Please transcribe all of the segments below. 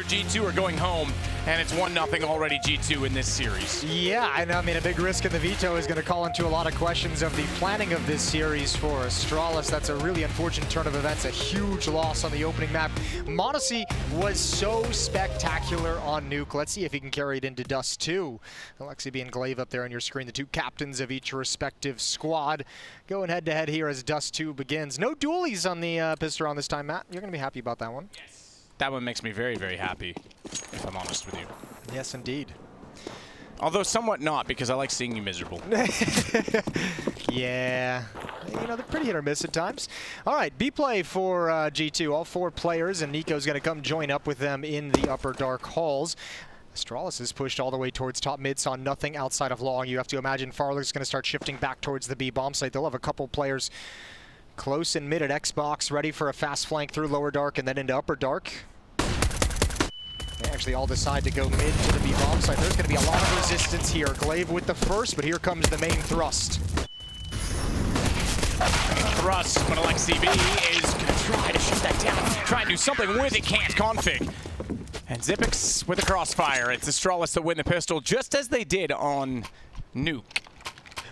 G2 are going home, and it's 1-0 already G2 in this series. Yeah, I know. I mean, a big risk in the veto is going to call into a lot of questions of the planning of this series for Astralis. That's a really unfortunate turn of events, a huge loss on the opening map. m0NESY was so spectacular on Nuke. Let's see if he can carry it into Dust2. JACKZ and blameF up there on your screen, the two captains of each respective squad. Going head-to-head here as Dust2 begins. No dualies on the pistol on this time, Matt. You're going to be happy about that one. Yes. That one makes me very, very happy, if I'm honest with you. Yes, indeed. Although somewhat not, because I like seeing you miserable. Yeah. You know, they're pretty hit or miss at times. All right, B-play for G2. All 4 players, and Nico's going to come join up with them in the upper dark halls. Astralis is pushed all the way towards top mid, saw nothing outside of long. You have to imagine Farlig's going to start shifting back towards the B bomb site. They'll have a couple players close and mid at Xbox, ready for a fast flank through lower dark and then into upper dark. They actually all decide to go mid to the B bomb site. There's going to be a lot of resistance here. blameF with the first, but here comes the main thrust. Thrust, but JACKZ is going to try to shoot that down. Try and do something with it, can't. Config. And JACKZ with a crossfire. It's Astralis that win the pistol, just as they did on Nuke.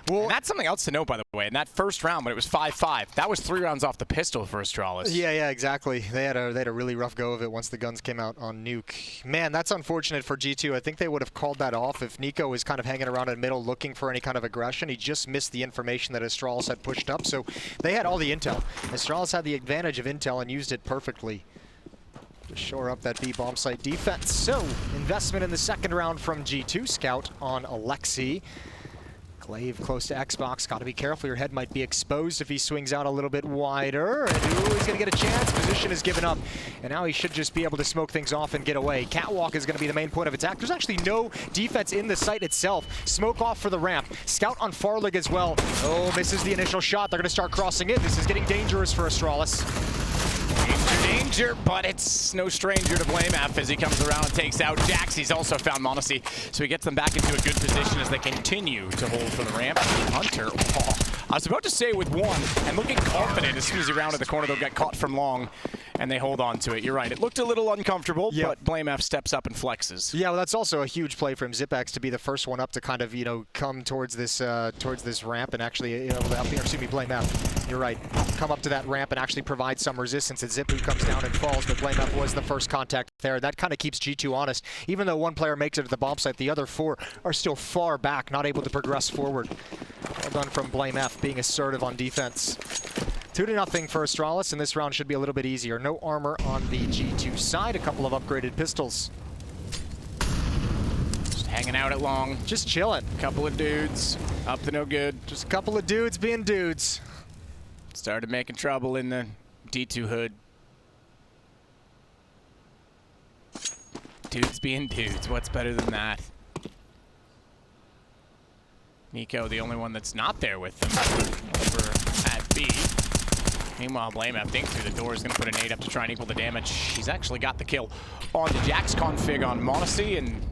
Well, and that's something else to note, by the way. In that first round, when it was 5-5, that was 3 rounds off the pistol for Astralis. Yeah, exactly. They had a really rough go of it once the guns came out on Nuke. Man, that's unfortunate for G2. I think they would have called that off if Nico was kind of hanging around in the middle looking for any kind of aggression. He just missed the information that Astralis had pushed up, so they had all the intel. Astralis had the advantage of intel and used it perfectly to shore up that B bomb site defense. So, investment in the second round from G2. Scout on JACKZ. blameF close to Xbox. Got to be careful. Your head might be exposed if he swings out a little bit wider. And ooh, he's going to get a chance. Position is given up. And now he should just be able to smoke things off and get away. Catwalk is going to be the main point of attack. There's actually no defense in the site itself. Smoke off for the ramp. Scout on Farlig as well. Oh, misses the initial shot. They're going to start crossing in. This is getting dangerous for Astralis. Danger, but it's no stranger to blameF as he comes around and takes out JACKZ. He's also found m0NESY, so he gets them back into a good position as they continue to hold for the ramp. Hunter, I was about to say with one, and looking confident as soon as he rounded the corner, they'll get caught from long, and they hold on to it. You're right, it looked a little uncomfortable, but blameF steps up and flexes. Yeah, well, that's also a huge play from JACKZ to be the first one up to kind of, you know, come towards this ramp and actually, you know, blameF. You're right. Come up to that ramp and actually provide some resistance. And Zip, who comes down and falls, but blameF was the first contact there. That kind of keeps G2 honest. Even though one player makes it at the bomb site, the other 4 are still far back, not able to progress forward. Well done from blameF, being assertive on defense. 2-0 for Astralis, and this round should be a little bit easier. No armor on the G2 side, a couple of upgraded pistols. Just hanging out at long. Just chilling. Couple of dudes, up to no good. Just a couple of dudes being dudes. Started making trouble in the D2 hood. Dudes being dudes, what's better than that? Nico, the only one that's not there with them, over at B. Meanwhile, blameF dinked through the door, is going to put a nade up to try and equal the damage. He's actually got the kill on the JACKZ config on m0NESY, and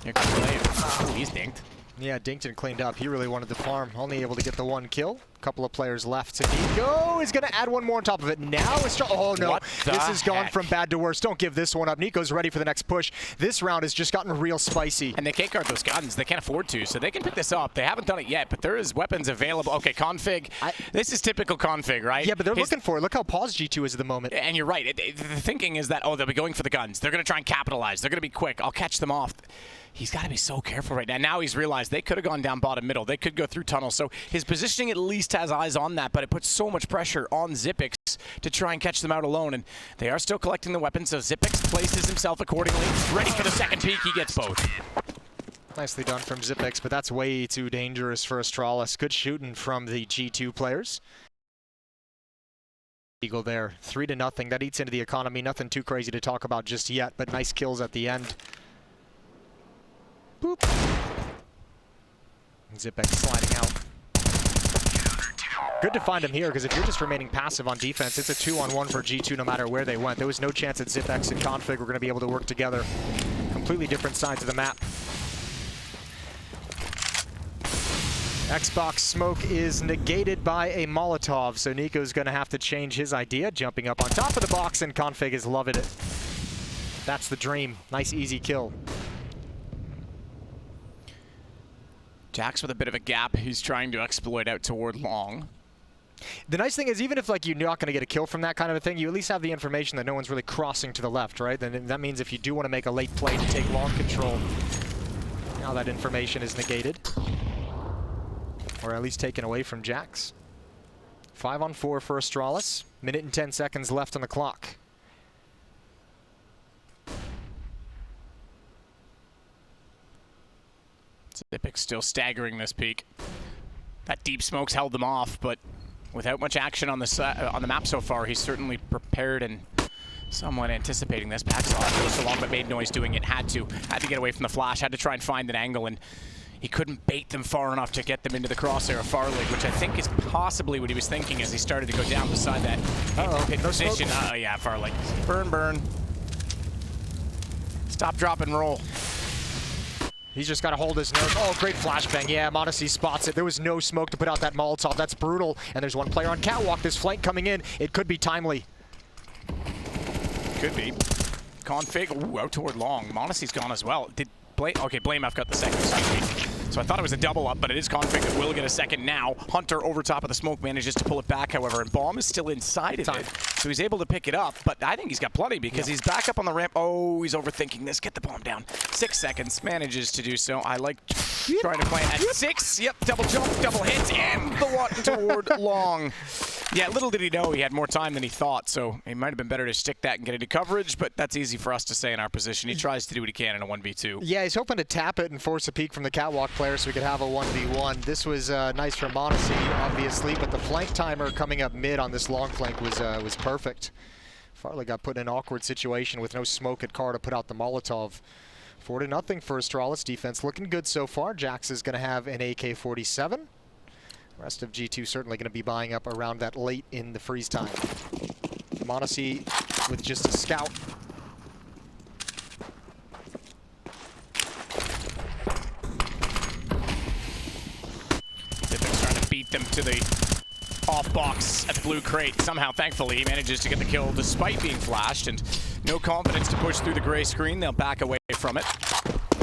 here comes blameF. Oh, he's dinked. Yeah, dinked and cleaned up. He really wanted to farm. Only able to get the 1 kill. A couple of players left to Nico. Is going to add one more on top of it. Now it's... Oh, no. This has gone from bad to worse. Don't give this one up. Nico's ready for the next push. This round has just gotten real spicy. And they can't guard those guns. They can't afford to, so they can pick this up. They haven't done it yet, but there is weapons available. Okay, config. This is typical config, right? Yeah, but they're looking for it. Look how paused G2 is at the moment. And you're right. The thinking is that, oh, they'll be going for the guns. They're going to try and capitalize. They're going to be quick. I'll catch them off. He's got to be so careful right now. Now he's realized they could have gone down bottom middle. They could go through tunnels. So his positioning at least has eyes on that, but it puts so much pressure on JACKZ to try and catch them out alone. And they are still collecting the weapons, so JACKZ places himself accordingly. Ready for the second peek. He gets both. Nicely done from JACKZ, but that's way too dangerous for Astralis. Good shooting from the G2 players. Eagle there. 3-0. That eats into the economy. Nothing too crazy to talk about just yet, but nice kills at the end. Boop. JACKZ sliding out. Good to find him here, because if you're just remaining passive on defense, it's a 2-on-1 for G2 no matter where they went. There was no chance that JACKZ and config were going to be able to work together. Completely different sides of the map. Xbox smoke is negated by a Molotov, so Nico's going to have to change his idea, jumping up on top of the box, and config is loving it. That's the dream. Nice, easy kill. JACKZ with a bit of a gap. He's trying to exploit out toward long. The nice thing is, even if like you're not going to get a kill from that kind of a thing, you at least have the information that no one's really crossing to the left, right? Then that means if you do want to make a late play to take long control, now that information is negated. Or at least taken away from JACKZ. 5-on-4 for Astralis. Minute and 10 seconds left on the clock. Zipic still staggering this peak. That deep smoke's held them off, but without much action on the map so far, he's certainly prepared and somewhat anticipating this. Paxlock goes so long, but made noise doing it. Had to get away from the flash. Had to try and find an angle, and he couldn't bait them far enough to get them into the crosshair of Farlig, which I think is possibly what he was thinking as he started to go down beside that pit position. Oh yeah, Farlig. Burn, burn. Stop, drop, and roll. He's just got to hold his nerve. Oh, great flashbang. Yeah, m0NESY spots it. There was no smoke to put out that Molotov. That's brutal. And there's one player on catwalk. This flank coming in. It could be timely. Could be. Config. Ooh, out toward long. m0NESY's gone as well. Did okay, blameF got the second. So I thought it was a double up, but it is Config that will get a second now. Hunter over top of the smoke manages to pull it back, however, and Bomb is still inside of it. So he's able to pick it up, but I think he's got plenty because he's back up on the ramp. Oh, he's overthinking this. Get the bomb down. 6 seconds. Manages to do so. I like trying to play at 6. Yep, double jump, double hit, and the one toward long. Yeah, little did he know he had more time than he thought, so it might have been better to stick that and get into coverage, but that's easy for us to say in our position. He tries to do what he can in a 1v2. Yeah, he's hoping to tap it and force a peek from the catwalk player so we could have a 1v1. This was nice for m0NESY, obviously, but the flank timer coming up mid on this long flank was perfect. Farlig got put in an awkward situation with no smoke at car to put out the Molotov. 4-0 for Astralis. Defense looking good so far. JACKZ is going to have an AK-47. Rest of G2 certainly going to be buying up around that late in the freeze time. m0NESY with just a scout. Zipic's trying to beat them to the off box at the blue crate. Somehow, thankfully, he manages to get the kill despite being flashed, and no confidence to push through the gray screen. They'll back away from it.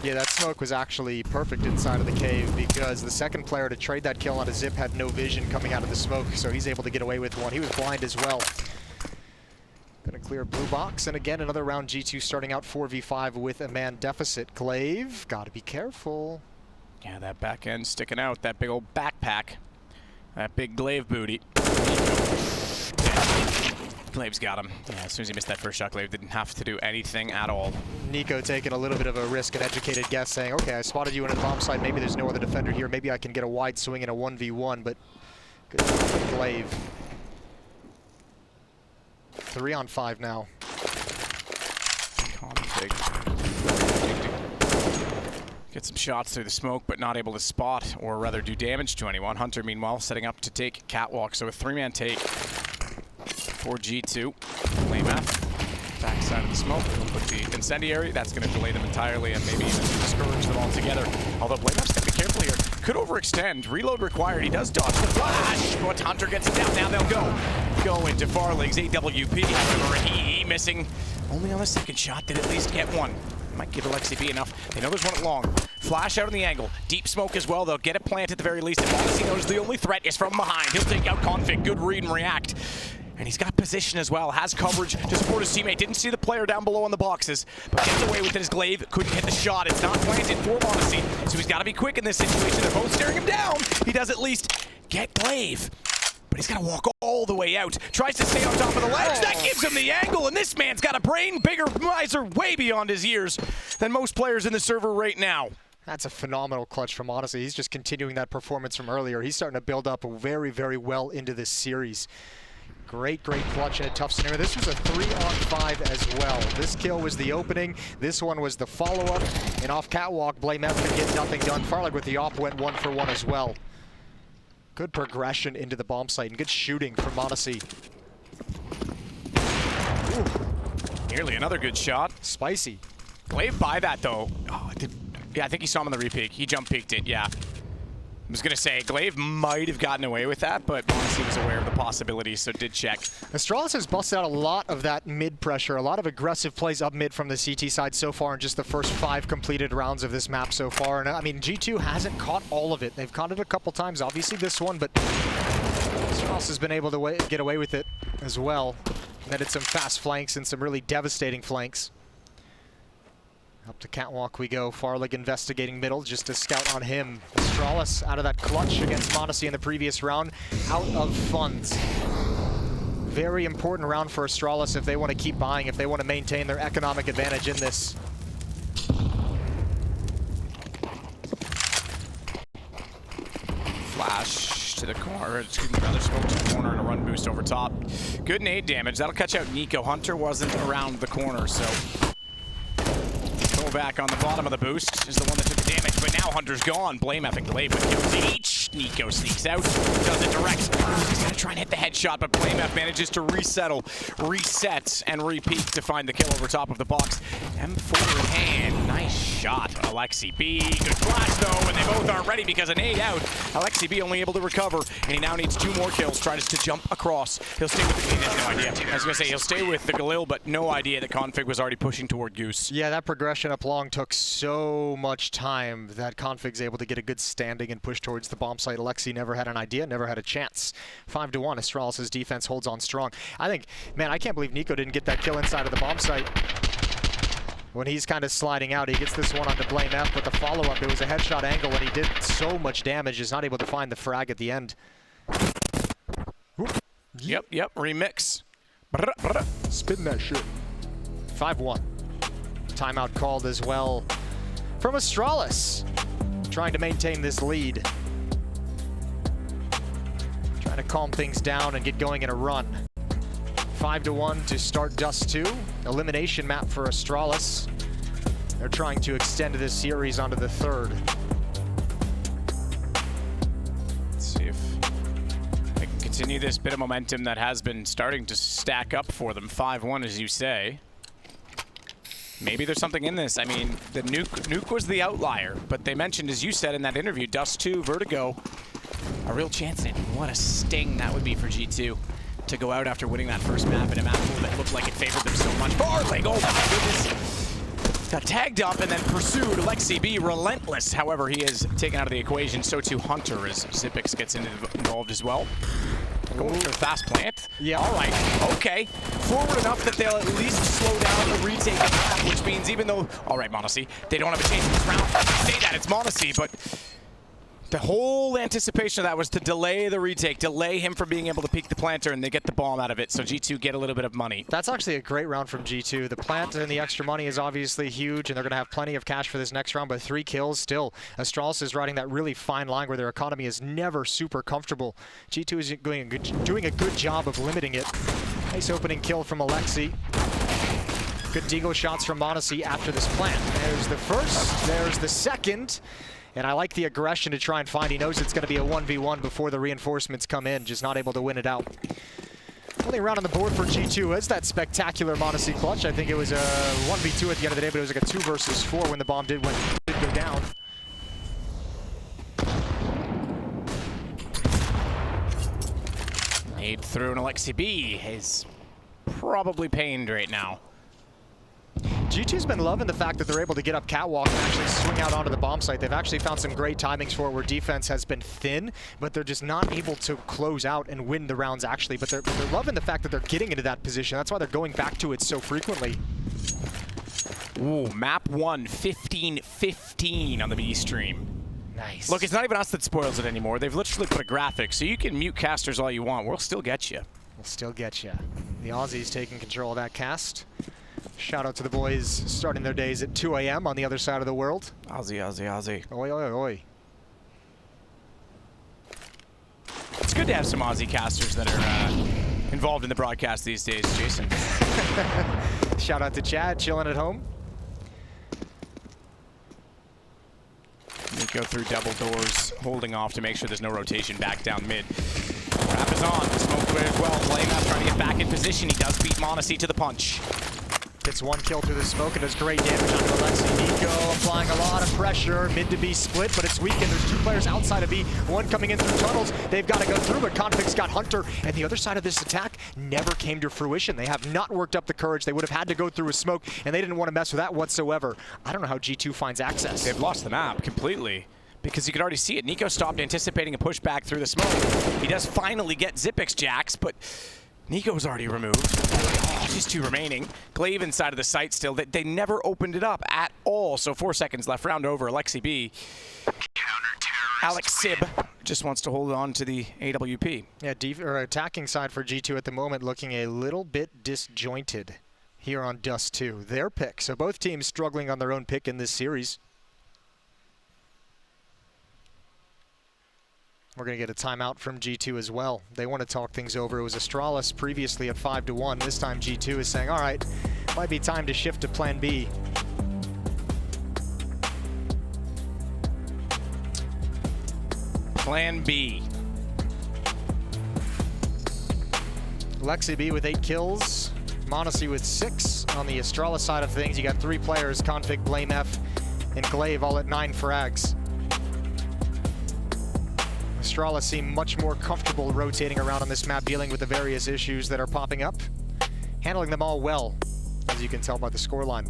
Yeah, that smoke was actually perfect inside of the cave because the second player to trade that kill on a Zip had no vision coming out of the smoke, so he's able to get away with one. He was blind as well. Gonna clear blue box, and again, another round G2 starting out 4v5 with a man deficit. Glaive, gotta be careful. Yeah, that back end sticking out, that big old backpack. That big Glaive booty. Glaive's got him. Yeah, as soon as he missed that first shot, Glaive didn't have to do anything at all. Nico taking a little bit of a risk, an educated guess, saying, okay, I spotted you in a bomb site, maybe there's no other defender here, maybe I can get a wide swing in a 1v1, but good for Glaive. 3-on-5 now. Get some shots through the smoke, but not able to spot, or rather do damage to anyone. Hunter, meanwhile, setting up to take catwalk, so a 3-man take for G2. blameF, backside of the smoke. We'll put the incendiary. That's going to delay them entirely and maybe even discourage them altogether. Although blameF's got to be careful here. Could overextend. Reload required. He does dodge the flash, but Hunter gets him down. Now they'll go into Farlig's AWP. However, he missing only on the second shot. Did at least get one. Might give Alexi B enough. They know there's one at long. Flash out on the angle. Deep smoke as well. They'll get it planted at the very least. And m0NESY knows the only threat is from behind. He'll take out Config. Good read and react. And he's got position as well. Has coverage to support his teammate. Didn't see the player down below on the boxes, but gets away with his Glaive. Couldn't hit the shot. It's not planted for m0NESY. So he's got to be quick in this situation. They're both staring him down. He does at least get Glaive. But he's got to walk all the way out. Tries to stay on top of the ledge. That gives him the angle, and this man's got a brain bigger miser way beyond his years than most players in the server right now. That's a phenomenal clutch from m0NESY. He's just continuing that performance from earlier. He's starting to build up very, very well into this series. Great clutch in a tough scenario. This was a 3-on-5 as well. This kill was the opening. This one was the follow-up. And off catwalk, blameF could get nothing done. Farlig with the op went 1-for-1 as well. Good progression into the bomb site and good shooting from m0NESY. Nearly another good shot. Spicy. Glaive by that though. Oh, yeah, I think he saw him on the re-peek. He jump peeked it, yeah. was going to say, Glaive might have gotten away with that, but Monacy was aware of the possibilities, so did check. Astralis has busted out a lot of that mid pressure, a lot of aggressive plays up mid from the CT side so far in just the first 5 completed rounds of this map so far. And I mean, G2 hasn't caught all of it. They've caught it a couple times, obviously this one, but Astralis has been able to get away with it as well. Netted some fast flanks and some really devastating flanks. Up to catwalk we go. Farlig investigating middle, just a scout on him. Astralis out of that clutch against Monacy in the previous round, out of funds. Very important round for Astralis if they want to keep buying, if they want to maintain their economic advantage in this. Flash to the corner, excuse me, rather smoke to the corner and a run boost over top. Good nade damage. That'll catch out Nico. Hunter wasn't around the corner, so back on the bottom of the boost is the one that took the damage, but now Hunter's gone. blameF and Glaive with kills each. Nico sneaks out, does it direct. He's gonna try and hit the headshot, but blameF manages to reset, and repeat to find the kill over top of the box. M4 in hand, nice shot. Alexi B, good flash though, and they both aren't ready because a nade out. Alexi B only able to recover, and he now needs 2 more kills, tries to jump across. He'll stay with the, he has no idea. I was gonna say he'll stay with the Galil, but no idea that Config was already pushing toward Goose. Yeah, that progression up long took so much time that Config's able to get a good standing and push towards the bomb site. Alexi never had an idea, never had a chance. 5-1, Astralis' defense holds on strong. I think, man, I can't believe Nico didn't get that kill inside of the bomb site. When he's kind of sliding out, he gets this one onto blameF, but the follow-up, it was a headshot angle, and he did so much damage, he's not able to find the frag at the end. Yep, remix. Spin that shit. 5-1. Timeout called as well from Astralis, trying to maintain this lead. Trying to calm things down and get going in a run. 5-1 to start Dust2. Elimination map for Astralis. They're trying to extend this series onto the 3rd. Let's see if they can continue this bit of momentum that has been starting to stack up for them. 5-1, as you say. Maybe there's something in this. I mean, the nuke was the outlier, but they mentioned, as you said in that interview, Dust2, Vertigo, a real chance in it. What a sting that would be for G2 to go out after winning that first map in a map pool that looked like it favored them so much. Farlig, oh my goodness. Got tagged up and then pursued. Alexi B, relentless. However, he is taken out of the equation. So too Hunter as Zippix gets involved as well. Going for a fast plant. Yeah. All right. Okay. Forward enough that they'll at least slow down the retake of the map, which means even though, all right, Monacy, they don't have a chance in this round. I say that, it's Monacy, but the whole anticipation of that was to delay the retake, delay him from being able to peek the planter, and they get the bomb out of it, so G2 get a little bit of money. That's actually a great round from G2. The plant and the extra money is obviously huge, and they're going to have plenty of cash for this next round, but 3 kills still. Astralis is riding that really fine line where their economy is never super comfortable. G2 is doing a good job of limiting it. Nice opening kill from Alexi. Good deagle shots from Monacy after this plant. There's the first, there's the second. And I like the aggression to try and find. He knows it's going to be a 1v1 before the reinforcements come in, just not able to win it out. Only round on the board for G2 is that spectacular Monacy clutch. I think it was a 1v2 at the end of the day, but it was like a 2 versus 4 when the bomb did go down. Nade through an Alexi B is probably pained right now. G2's been loving the fact that they're able to get up catwalk and actually swing out onto the bomb site. They've actually found some great timings for it where defense has been thin, but they're just not able to close out and win the rounds actually. But they're loving the fact that they're getting into that position. That's why they're going back to it so frequently. Ooh, map 1, 15-15 on the B stream. Nice. Look, it's not even us that spoils it anymore. They've literally put a graphic, so you can mute casters all you want. We'll still get you. We'll still get you. The Aussies taking control of that cast. Shout out to the boys starting their days at 2 a.m. on the other side of the world. Aussie. Oi, oi, oi. It's good to have some Aussie casters that are involved in the broadcast these days, Jason. Shout out to Chad, chilling at home. Nico through double doors, holding off to make sure there's no rotation back down mid. Trap is on, smoke clear as well. blameF trying to get back in position. He does beat Monacy to the punch. Gets one kill through the smoke and does great damage on Alexi. Nico applying a lot of pressure. Mid to B split, but it's weakened. There's two players outside of B. One coming in through tunnels. They've got to go through, but Config's got Hunter. And the other side of this attack never came to fruition. They have not worked up the courage. They would have had to go through a smoke, and they didn't want to mess with that whatsoever. I don't know how G2 finds access. They've lost the map completely, because you could already see it. Nico stopped anticipating a pushback through the smoke. He does finally get JACKZ Jacks, but Nico was already removed. Oh, just two remaining. Glaive inside of the site still. They never opened it up at all. So 4 seconds left. Round over. Alexi B. Alex Sib just wants to hold on to the AWP. Yeah, attacking side for G2 at the moment looking a little bit disjointed here on Dust2. Their pick. So both teams struggling on their own pick in this series. We're going to get a timeout from G2 as well. They want to talk things over. It was Astralis previously at 5-1. This time G2 is saying, all right, might be time to shift to plan B. Plan B. Lexi B with 8 kills. Monacy with 6. On the Astralis side of things, you got 3 players, Config, blameF, and Glaive, all at 9 frags. Astralis seem much more comfortable rotating around on this map, dealing with the various issues that are popping up. Handling them all well, as you can tell by the scoreline.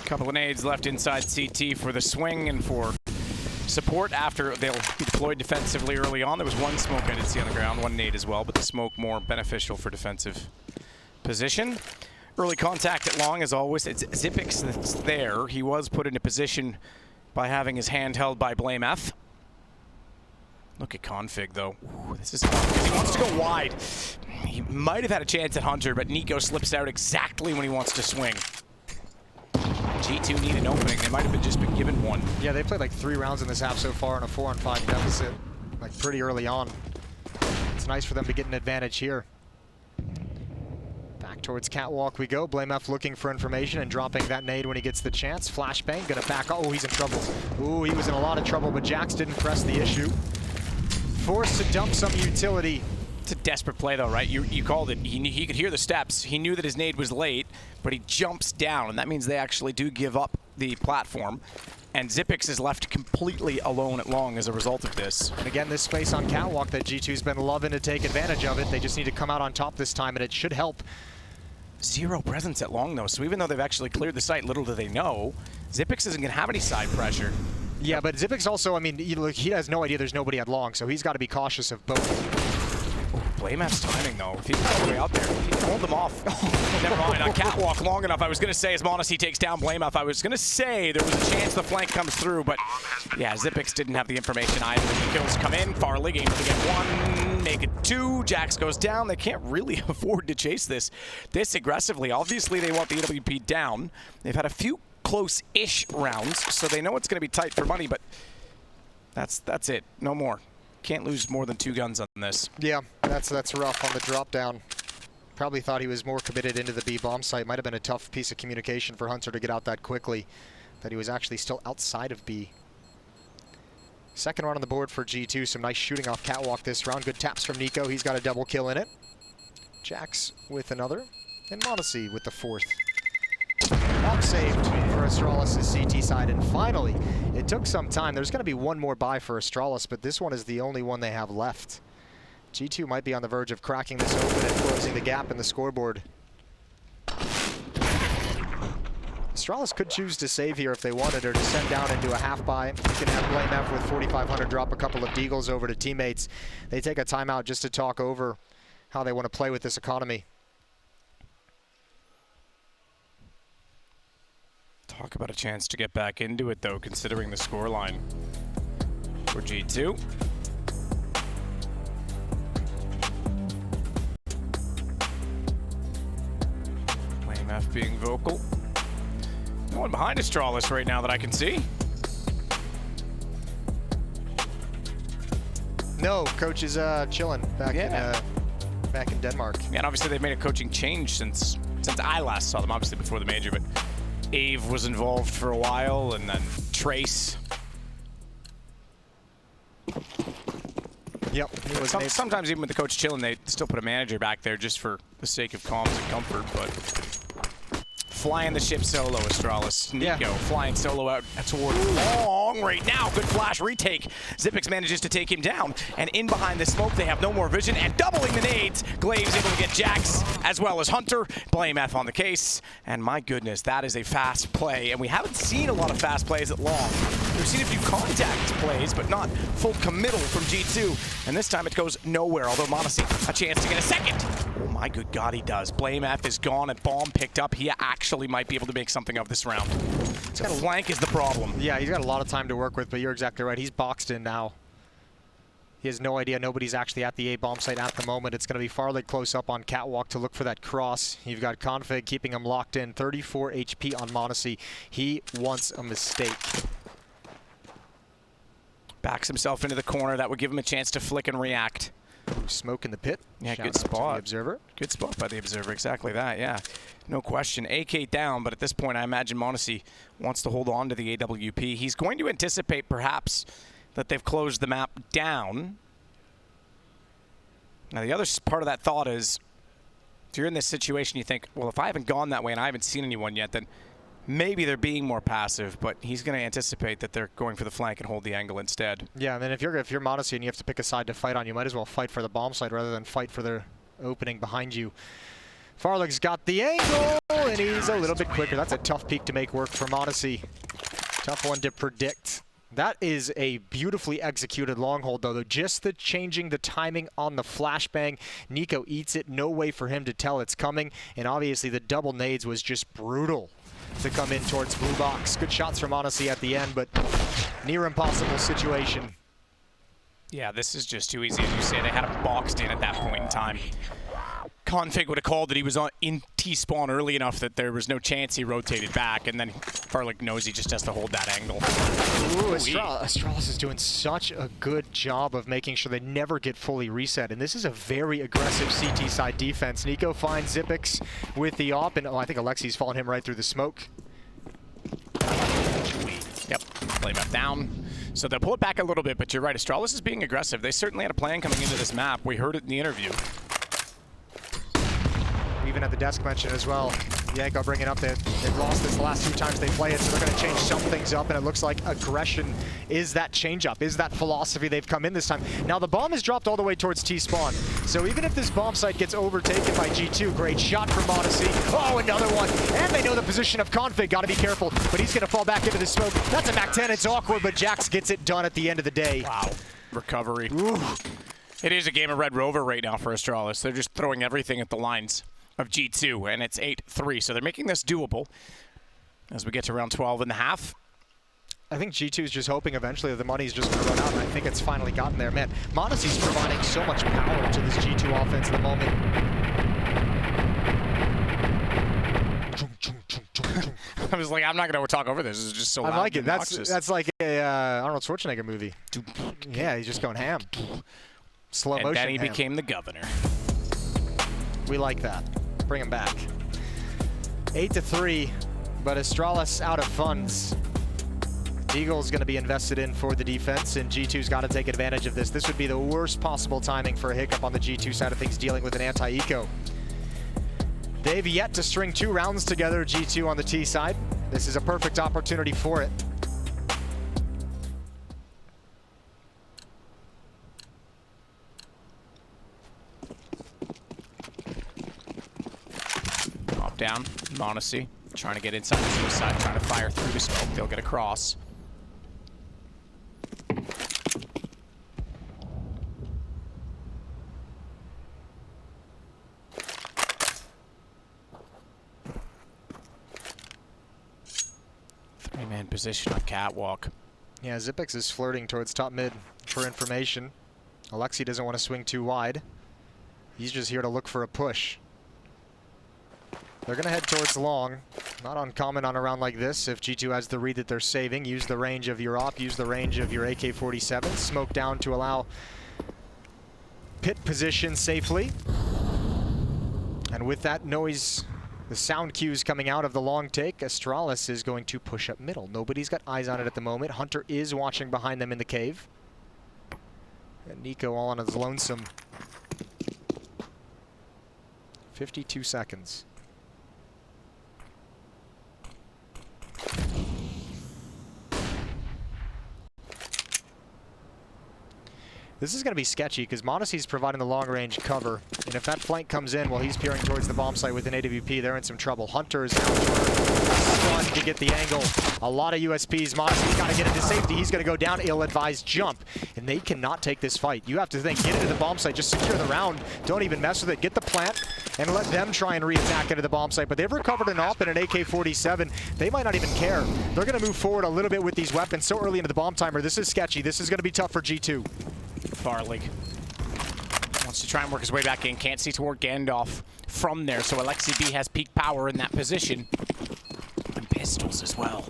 Couple of nades left inside CT for the swing and for support after they'll be deployed defensively early on. There was one smoke I did see on the ground, one nade as well, but the smoke more beneficial for defensive position. Early contact at long, as always. It's JACKZ that's there. He was put into position by having his hand held by blameF. Look at Config, though. Ooh, this is hard. He wants to go wide. He might have had a chance at Hunter, but Nico slips out exactly when he wants to swing. G2 need an opening. They might have just been given one. Yeah, they played like 3 rounds in this half so far on a 4-on-5 deficit, like pretty early on. It's nice for them to get an advantage here. Back towards Catwalk we go. blameF looking for information and dropping that nade when he gets the chance. Flashbang, gonna back. Oh, he's in trouble. Ooh, he was in a lot of trouble, but JACKZ didn't press the issue. Forced to dump some utility. It's a desperate play, though, right? You called it. He could hear the steps. He knew that his nade was late, but he jumps down, and that means they actually do give up the platform. And JACKZ is left completely alone at long as a result of this. And again, this space on Catwalk that G2's been loving to take advantage of it. They just need to come out on top this time, and it should help. Zero presence at long, though, so even though they've actually cleared the site, little do they know, JACKZ isn't going to have any side pressure. Yeah, but JACKZ also, I mean, he has no idea there's nobody at long, so he's got to be cautious of both. blameF's timing, though. If he was all the way out there, he hold them off. Oh, never mind. On Catwalk long enough, I was going to say, as Monacy takes down blameF, I was going to say there was a chance the flank comes through, but yeah, JACKZ didn't have the information either. The kills come in. Farley able to get 1, make it 2. JACKZ goes down. They can't really afford to chase this aggressively. Obviously, they want the AWP down. They've had a few close-ish rounds, so they know it's going to be tight for money, but that's it. No more. Can't lose more than 2 guns on this. Yeah, that's rough on the drop down. Probably thought he was more committed into the B bomb site. Might have been a tough piece of communication for Hunter to get out that quickly, that he was actually still outside of B. Second round on the board for G2. Some nice shooting off Catwalk this round. Good taps from Nico. He's got a double kill in it. JACKZ with another, and Monacy with the 4th. All saved for Astralis' CT side, and finally, it took some time. There's going to be one more buy for Astralis, but this one is the only one they have left. G2 might be on the verge of cracking this open and closing the gap in the scoreboard. Astralis could choose to save here if they wanted, or to send down into a half buy. You can have blameF with 4,500 drop a couple of deagles over to teammates. They take a timeout just to talk over how they want to play with this economy. Talk about a chance to get back into it, though, considering the scoreline for G2. blameF being vocal. No one behind Astralis right now that I can see. No, coach is chilling back in Denmark. Yeah, and obviously they've made a coaching change since I last saw them, obviously before the major, but Ave was involved for a while, and then Trace. Yep. Sometimes even with the coach chilling, they still put a manager back there just for the sake of comms and comfort, but flying the ship solo, Astralis. Nico flying solo out toward long right now. Good flash retake. Zippix manages to take him down. And in behind the smoke, they have no more vision. And doubling the nades, Glave's able to get JACKZ as well as Hunter. blameF on the case. And my goodness, that is a fast play. And we haven't seen a lot of fast plays at long. We've seen a few contact plays, but not full committal from G2. And this time it goes nowhere, although m0NESY a chance to get a second. Oh my good God, he does. blameF is gone and bomb picked up. He actually might be able to make something of this round. The flank is the problem. Yeah, he's got a lot of time to work with, but you're exactly right. He's boxed in now. He has no idea. Nobody's actually at the A bomb site at the moment. It's going to be Farlig close up on Catwalk to look for that cross. You've got Config keeping him locked in. 34 HP on m0NESY. He wants a mistake. Backs himself into the corner. That would give him a chance to flick and react. Smoke in the pit. Yeah, Shout good out spot. to the Observer. Good spot by the Observer. Exactly that, yeah. No question. AK down, but at this point, I imagine m0NESY wants to hold on to the AWP. He's going to anticipate, perhaps, that they've closed the map down. Now, the other part of that thought is, if you're in this situation, you think, well, if I haven't gone that way and I haven't seen anyone yet, then maybe they're being more passive, but he's going to anticipate that they're going for the flank and hold the angle instead. Yeah, and then if you're m0NESY and you have to pick a side to fight on, you might as well fight for the bomb site rather than fight for their opening behind you. Farlig's got the angle, and he's a little bit quicker. That's a tough peek to make work for m0NESY. Tough one to predict. That is a beautifully executed long hold, though. Just the changing the timing on the flashbang. Nico eats it. No way for him to tell it's coming. And obviously the double nades was just brutal to come in towards blue box. Good shots from m0NESY at the end, but near impossible situation. Yeah, this is just too easy, as you say. They had him boxed in at that point in time. Config would have called that he was in T-spawn early enough that there was no chance he rotated back, and then Farlig knows he just has to hold that angle. Ooh, Astralis is doing such a good job of making sure they never get fully reset, and this is a very aggressive CT side defense. Nico finds Zippix with the op, and I think Alexi's following him right through the smoke. Yep, blameF down. So they'll pull it back a little bit, but you're right, Astralis is being aggressive. They certainly had a plan coming into this map. We heard it in the interview. Even at the desk mention as well. Yanko bringing up that they've lost this the last 2 times they play it, so they're going to change some things up, and it looks like aggression is that change-up, is that philosophy they've come in this time. Now the bomb is dropped all the way towards T-spawn, so even if this bomb site gets overtaken by G2, great shot from m0NESY. Oh, another one, and they know the position of Config, got to be careful, but he's going to fall back into the smoke. That's a MAC-10, it's awkward, but JACKZ gets it done at the end of the day. Wow, recovery. Ooh. It is a game of Red Rover right now for Astralis. They're just throwing everything at the lines of G2, and it's 8-3, so they're making this doable as we get to round 12 and a half. I think G2 is just hoping eventually that the money's just going to run out, and I think it's finally gotten there. Man, m0NESY's providing so much power to this G2 offense at the moment. I was like, I'm not going to talk over this. This is just so loud. I like it. Obnoxious. That's like a Arnold Schwarzenegger movie. Yeah, he's just going ham. Slow motion. And then he ham. became the governor. We like that. Bring him back. 8-3, but Astralis out of funds. Deagle's going to be invested in for the defense, and G2's got to take advantage of this. This would be the worst possible timing for a hiccup on the G2 side of things, dealing with an anti-eco. They've yet to string 2 rounds together, G2 on the T side. This is a perfect opportunity for it. Down, m0NESY trying to get inside the suicide, trying to fire through the smoke. They'll get across. Three-man position on Catwalk. Yeah, Zippix is flirting towards top mid for information. Alexi doesn't want to swing too wide. He's just here to look for a push. They're going to head towards long. Not uncommon on a round like this. If G2 has the read that they're saving, use the range of your op, use the range of your AK-47. Smoke down to allow pit position safely. And with that noise, the sound cues coming out of the long take, Astralis is going to push up middle. Nobody's got eyes on it at the moment. Hunter is watching behind them in the cave. And Nico all on his lonesome. 52 seconds. This is going to be sketchy because Monacy's providing the long-range cover, and if that flank comes in while he's peering towards the bomb site with an AWP, they're in some trouble. Hunter is now trying to get the angle. A lot of USPs. Monacy's got to get into safety. He's going to go down, ill-advised jump, and they cannot take this fight. You have to think, get into the bomb site, just secure the round. Don't even mess with it. Get the plant and let them try and re-attack into the bomb site. But they've recovered an AWP and an AK-47. They might not even care. They're going to move forward a little bit with these weapons so early into the bomb timer. This is sketchy. This is going to be tough for G2. Farlig wants to try and work his way back in. Can't see toward Gandalf from there, so AlexyB has peak power in that position. And pistols as well.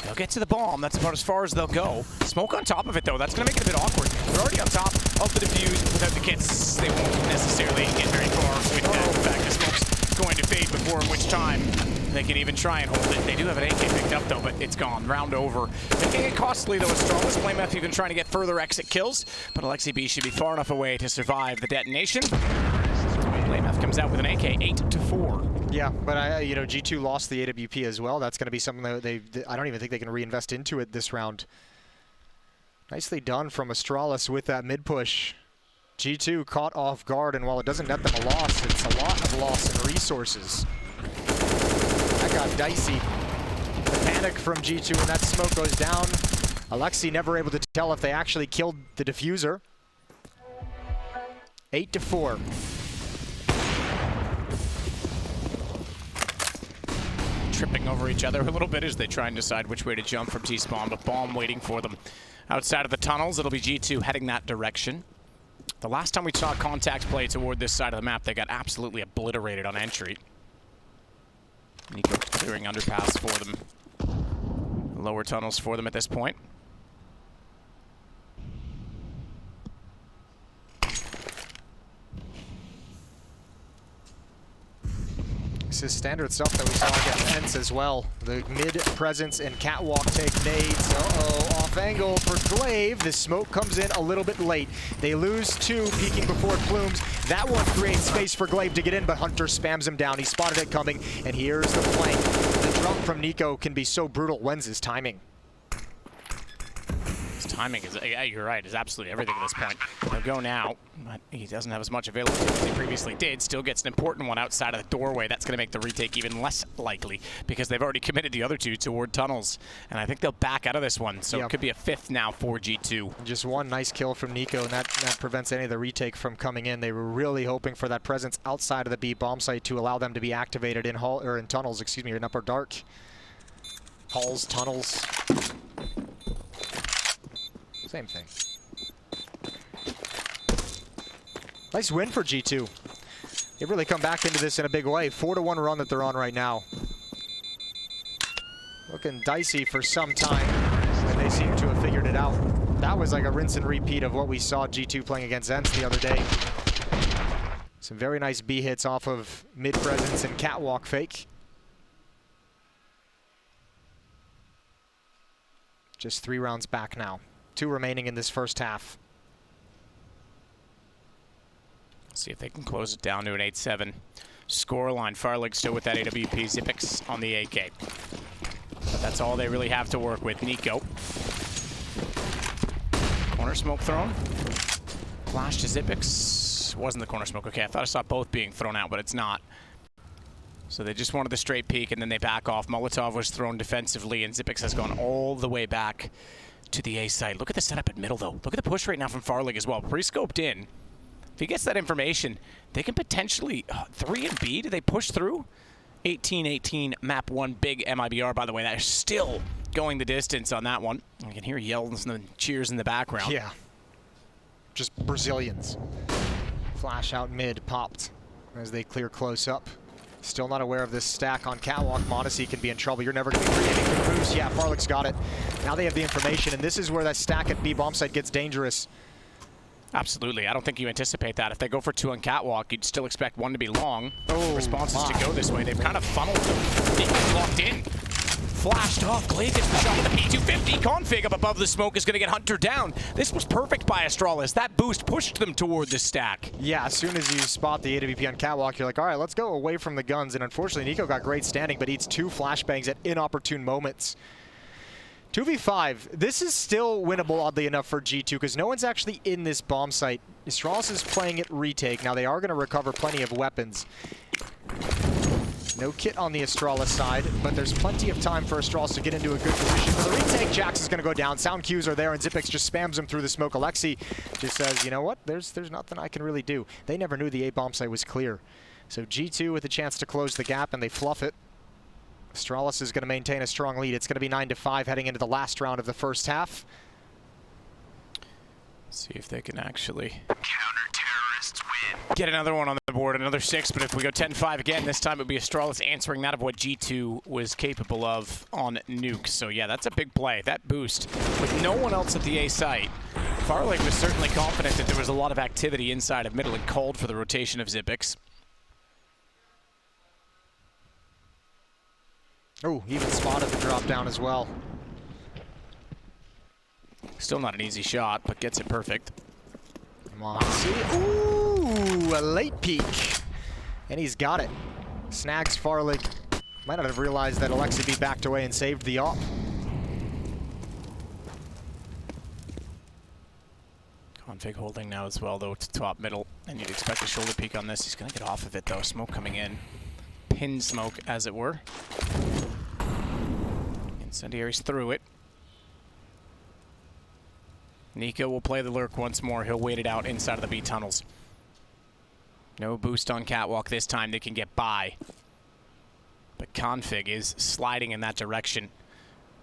They'll get to the bomb. That's about as far as they'll go. Smoke on top of it, though. That's going to make it a bit awkward. They're already on top of the defuse. Without the kits, they won't necessarily get very far with that. In fact, the smoke's going to fade before which time they can even try and hold it. They do have an AK picked up, though, but it's gone. Round over. Making it costly, though, Astralis. blameF even trying to get further exit kills, but AlexyB should be far enough away to survive the detonation. blameF comes out with an AK, 8-4. Yeah, but you know, G2 lost the AWP as well. That's going to be something that I don't even think they can reinvest into it this round. Nicely done from Astralis with that mid push. G2 caught off guard, and while it doesn't net them a loss, it's a lot of loss in resources. That got dicey. The panic from G2 when that smoke goes down. Alexi never able to tell if they actually killed the diffuser. 8-4. Tripping over each other a little bit as they try and decide which way to jump from T-spawn, but bomb waiting for them. Outside of the tunnels, it'll be G2 heading that direction. The last time we saw contacts play toward this side of the map, they got absolutely obliterated on entry. Nico clearing underpass for them. Lower tunnels for them at this point. This is standard stuff that we saw against Ents as well. The mid presence and catwalk take nades. Uh-oh, off angle for Glaive. The smoke comes in a little bit late. They lose two, peeking before it plumes. That one creates space for Glaive to get in, but Hunter spams him down. He spotted it coming, and here's the flank. The drop from Nico can be so brutal. When's his timing? His timing is, yeah, you're right, is absolutely everything at this point. They'll go now, but he doesn't have as much available as he previously did. Still gets an important one outside of the doorway. That's going to make the retake even less likely because they've already committed the other two toward tunnels. And I think they'll back out of this one, so It could be a fifth now for G2. Just one nice kill from Nico, and that prevents any of the retake from coming in. They were really hoping for that presence outside of the B bomb site to allow them to be activated in tunnels, excuse me, in upper dark. Halls, tunnels. Same thing. Nice win for G2. They've really come back into this in a big way. 4-1 run that they're on right now. Looking dicey for some time, and they seem to have figured it out. That was like a rinse and repeat of what we saw G2 playing against Ents the other day. Some very nice B hits off of mid presence and catwalk fake. Just 3 rounds back now. 2 remaining in this first half. See if they can close it down to an 8-7 scoreline. Farlig still with that AWP, Xyp9x on the AK. But that's all they really have to work with. Nico. Corner smoke thrown. Flash to Xyp9x. Wasn't the corner smoke. Okay, I thought I saw both being thrown out, but it's not. So they just wanted the straight peek, and then they back off. Molotov was thrown defensively, and Xyp9x has gone all the way back to the A side. Look at the setup at middle, though. Look at the push right now from Farlig as well. Pre-scoped in. If he gets that information, they can potentially... 3 and B, do they push through? 18-18, map 1, big MIBR, by the way. That is still going the distance on that one. You can hear yells and cheers in the background. Yeah. Just Brazilians. Flash out mid, popped as they clear close up. Still not aware of this stack on catwalk. Monacy can be in trouble. You're never going to be creating good moves. Yeah, Farlig's got it. Now they have the information, and this is where that stack at B bomb site gets dangerous. Absolutely. I don't think you anticipate that. If they go for 2 on catwalk, you'd still expect 1 to be long. Oh, responses to go this way. They've kind of funneled them. Nico's locked in. Flashed off. Glade gets the shot with the P250. Config up above the smoke is going to get Hunter down. This was perfect by Astralis. That boost pushed them toward the stack. Yeah, as soon as you spot the AWP on Catwalk, you're like, all right, let's go away from the guns. And unfortunately, Nico got great standing, but eats 2 flashbangs at inopportune moments. 2v5, this is still winnable, oddly enough, for G2, because no one's actually in this bomb site. Astralis is playing it retake. Now, they are going to recover plenty of weapons. No kit on the Astralis side, but there's plenty of time for Astralis to get into a good position. For the retake, JACKZ is going to go down. Sound cues are there, and Xyp9x just spams him through the smoke. Alexi just says, you know what? There's nothing I can really do. They never knew the A bomb site was clear. So G2 with a chance to close the gap, and they fluff it. Astralis is going to maintain a strong lead. It's going to be 9-5 heading into the last round of the first half. See if they can actually counter-terrorists win. Get another one on the board, another 6, but if we go 10-5 again, this time it would be Astralis answering that of what G2 was capable of on Nuke. So yeah, that's a big play. That boost with no one else at the A site. Farley was certainly confident that there was a lot of activity inside of middle and called for the rotation of Xyp9x. Oh, even spotted the drop down as well. Still not an easy shot, but gets it perfect. Come on. See? Ooh, a late peek. And he's got it. Snags Farley. Might not have realized that Alexi B backed away and saved the op. Config holding now as well, though, to top middle. And you'd expect a shoulder peek on this. He's going to get off of it, though. Smoke coming in. Pin smoke, as it were. Incendiary's through it. Nico will play the lurk once more. He'll wait it out inside of the B tunnels. No boost on Catwalk this time. They can get by. But Config is sliding in that direction.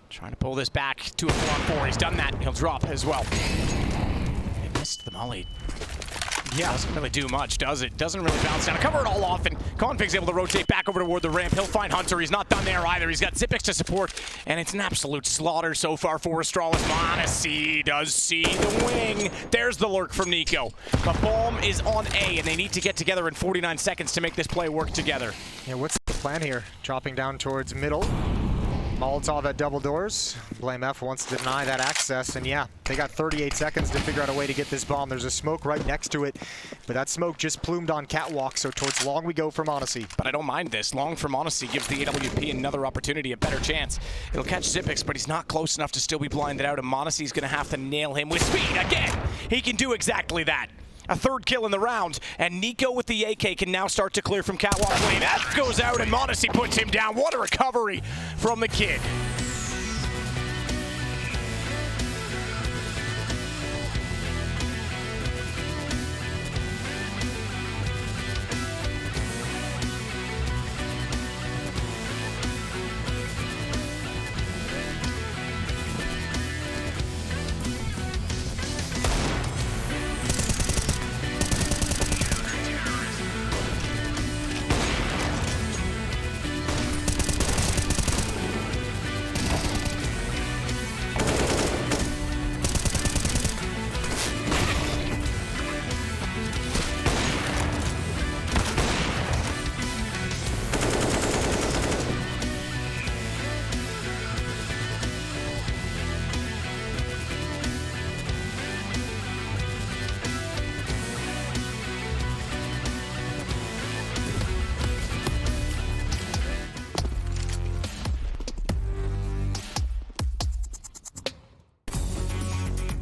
Trying to pull this back to a 4-on-4. He's done that. He'll drop as well. He missed the molly. Yeah, doesn't really do much, does it? Doesn't really bounce down. Cover it all off, and Config's able to rotate back over toward the ramp. He'll find Hunter. He's not done there either. He's got Xyp9x to support, and it's an absolute slaughter so far for Astralis. m0NESY does see the wing. There's the lurk from Nico. The bomb is on A, and they need to get together in 49 seconds to make this play work together. Yeah, what's the plan here? Dropping down towards middle. Molotov at double doors. blameF wants to deny that access, and yeah, they got 38 seconds to figure out a way to get this bomb. There's a smoke right next to it, but that smoke just plumed on Catwalk, so towards long we go for m0NESY. But I don't mind this. Long for m0NESY gives the AWP another opportunity, a better chance. It'll catch Xyp9x, but he's not close enough to still be blinded out, and m0NESY's going to have to nail him with speed again. He can do exactly that. A 3rd kill in the round, and Nico with the AK can now start to clear from Catwalk lane. That goes out, and m0NESY puts him down. What a recovery from the kid.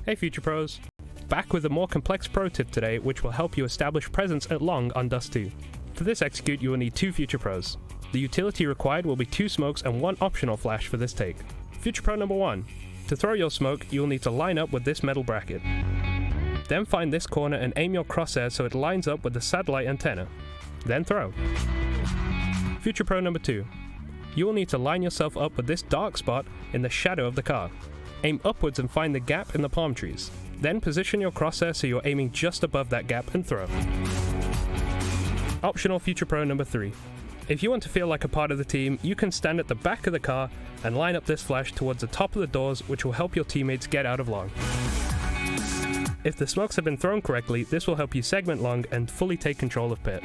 Hey Future Pros! Back with a more complex pro tip today which will help you establish presence at long on Dust2. For this execute you will need 2 Future Pros. The utility required will be 2 smokes and 1 optional flash for this take. Future Pro number 1. To throw your smoke you will need to line up with this metal bracket. Then find this corner and aim your crosshair so it lines up with the satellite antenna. Then throw. Future Pro number 2. You will need to line yourself up with this dark spot in the shadow of the car. Aim upwards and find the gap in the palm trees. Then position your crosshair so you're aiming just above that gap and throw. Optional Future Pro number 3. If you want to feel like a part of the team, you can stand at the back of the car and line up this flash towards the top of the doors, which will help your teammates get out of long. If the smokes have been thrown correctly, this will help you segment long and fully take control of pit.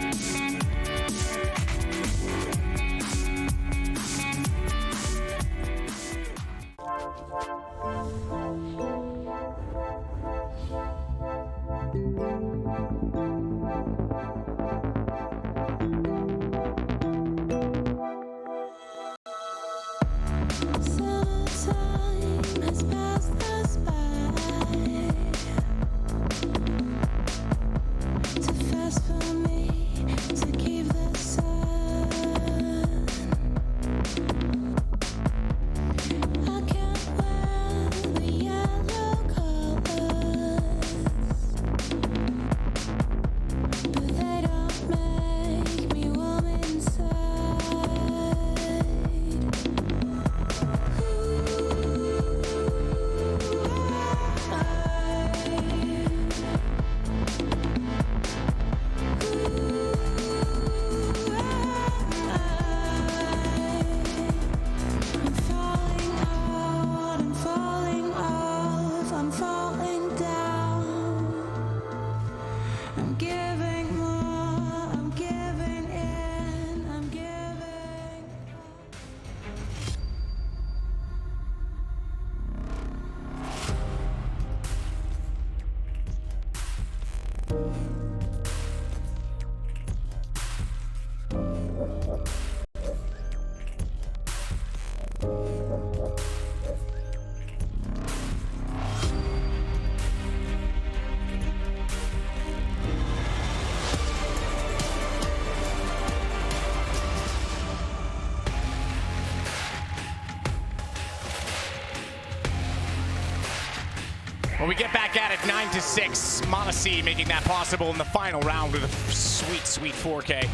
Well, we get back at it 9-6. m0NESY making that possible in the final round with a sweet, sweet 4K.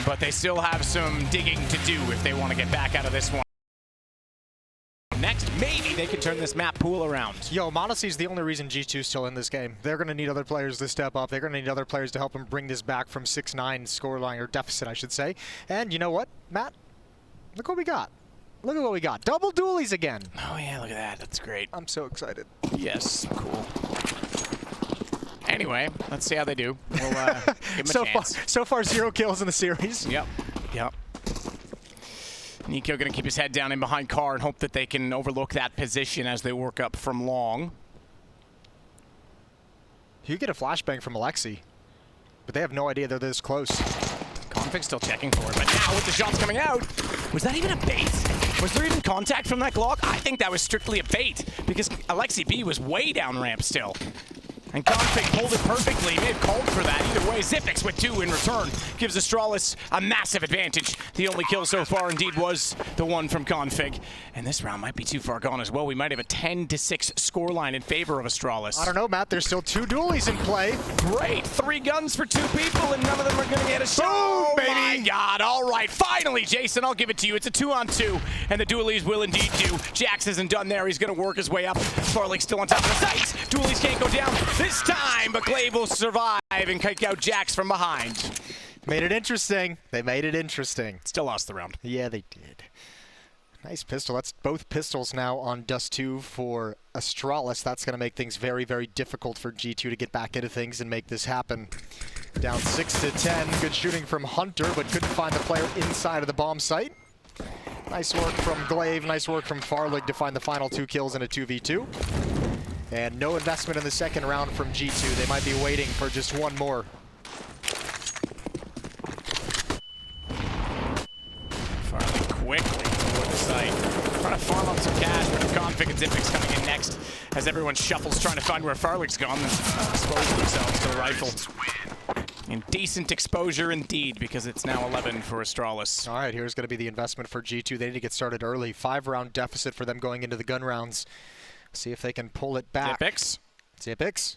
But they still have some digging to do if they want to get back out of this one. Next, maybe they can turn this map pool around. Yo, m0NESY's the only reason G2's still in this game. They're going to need other players to step up. They're going to need other players to help them bring this back from 6-9 scoreline, or deficit, I should say. And you know what, Matt? Look what we got. Look at what we got. Double dualies again. Oh yeah, look at that. That's great. I'm so excited. Yes, cool. Anyway, let's see how they do. We'll give them a chance. So far, 0 kills in the series. Yep. Nico gonna keep his head down in behind Car and hope that they can overlook that position as they work up from long. You get a flashbang from Alexi, but they have no idea they're this close. Config still checking for it, but now with the shots coming out, was that even a bait? Was there even contact from that Glock? I think that was strictly a bait because Alexi B was way down ramp still. And Config pulled it perfectly. May have called for that. Either way, Xyp9x with 2 in return gives Astralis a massive advantage. The only kill so far indeed was the one from Config. And this round might be too far gone as well. We might have a 10-6 scoreline in favor of Astralis. I don't know, Matt. There's still 2 dualies in play. Great. 3 guns for 2 people, and none of them are going to get a shot. Boom, baby. My God. All right. Finally, Jason, I'll give it to you. It's a 2-on-2, and the dualies will indeed do. JACKZ isn't done there. He's going to work his way up. Farlig's still on top of the sights. Dualies can't go down this time, but glaive will survive and kick out JACKZ from behind. Made it interesting. They made it interesting. Still lost the round. Yeah, they did. Nice pistol. That's both pistols now on Dust2 for Astralis. That's going to make things very, very difficult for G2 to get back into things and make this happen. Down 6-10. Good shooting from Hunter, but couldn't find the player inside of the bomb site. Nice work from glaive. Nice work from Farlig to find the final 2 kills in a 2v2. And no investment in the second round from G2. They might be waiting for just one more. Farlig quickly toward the site. Trying to farm up some cash, but Config and Xyp9x coming in next as everyone shuffles trying to find where Farlig's gone and expose themselves to the rifle. Indecent exposure indeed, because it's now 11 for Astralis. All right, here's going to be the investment for G2. They need to get started early. 5-round deficit for them going into the gun rounds. See if they can pull it back. Xyp9x. Xyp9x.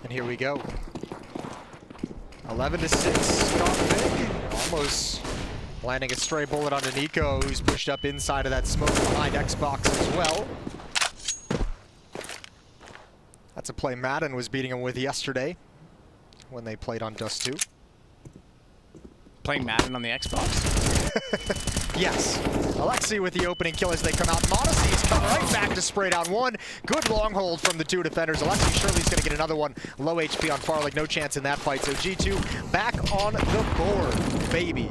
And here we go. 11-6. Config. Almost landing a stray bullet onto Nico, who's pushed up inside of that smoke behind Xbox as well. That's a play Madden was beating him with yesterday when they played on Dust2. Playing Madden on the Xbox? Yes. Alexi with the opening kill as they come out. m0NESY has come right back to spray down 1. Good long hold from the 2 defenders. Alexi Shirley's going to get another one. Low HP on Farlig. No chance in that fight. So G2 back on the board, baby.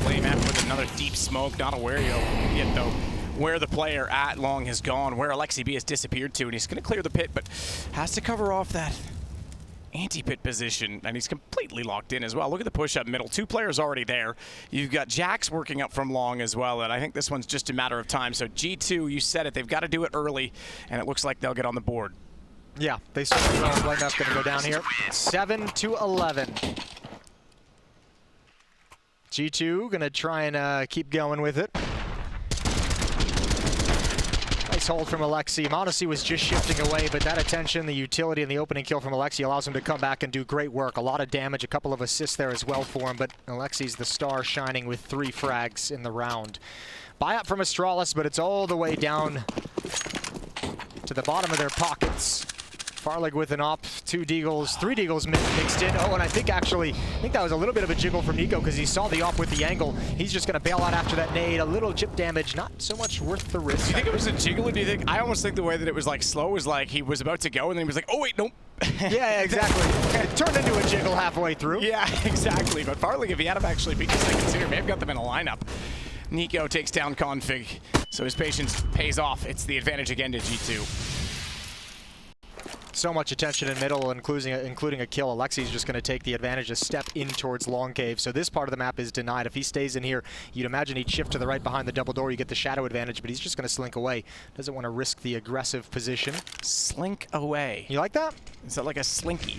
blameF with another deep smoke. Not aware yet, though, where the player at long has gone, where Alexi B has disappeared to, and he's going to clear the pit, but has to cover off that anti-pit position, and he's completely locked in as well. Look at the push up middle. 2 players already there. You've got JACKZ working up from long as well, and I think this one's just a matter of time. So G2, you said it, they've got to do it early, and it looks like they'll get on the board. Yeah, they certainly will. blameF going to go down here. 7-11. G2 going to try and keep going with it. Nice hold from Alexi. m0NESY was just shifting away, but that attention, the utility, and the opening kill from Alexi allows him to come back and do great work. A lot of damage, a couple of assists there as well for him, but Alexi's the star shining with 3 frags in the round. Buyout from Astralis, but it's all the way down to the bottom of their pockets. Farlig with an op, 2 deagles, 3 deagles mixed in. Oh, and I think that was a little bit of a jiggle from Nico because he saw the op with the angle. He's just going to bail out after that nade. A little chip damage, not so much worth the risk. Do you think it was a jiggle, or do you think, I almost think the way that it was like slow was like he was about to go and then he was like, oh wait, nope. Yeah, exactly. It turned into a jiggle halfway through. Yeah, exactly. But Farlig, if he had him actually peek a second sooner, may have got them in a lineup. Nico takes down Config, so his patience pays off. It's the advantage again to G2. So much attention in middle, including a kill. Alexi's just going to take the advantage to step in towards Long Cave. So this part of the map is denied. If he stays in here, you'd imagine he'd shift to the right behind the double door. You get the shadow advantage, but he's just going to slink away. Doesn't want to risk the aggressive position. Slink away. You like that? Is that like a slinky?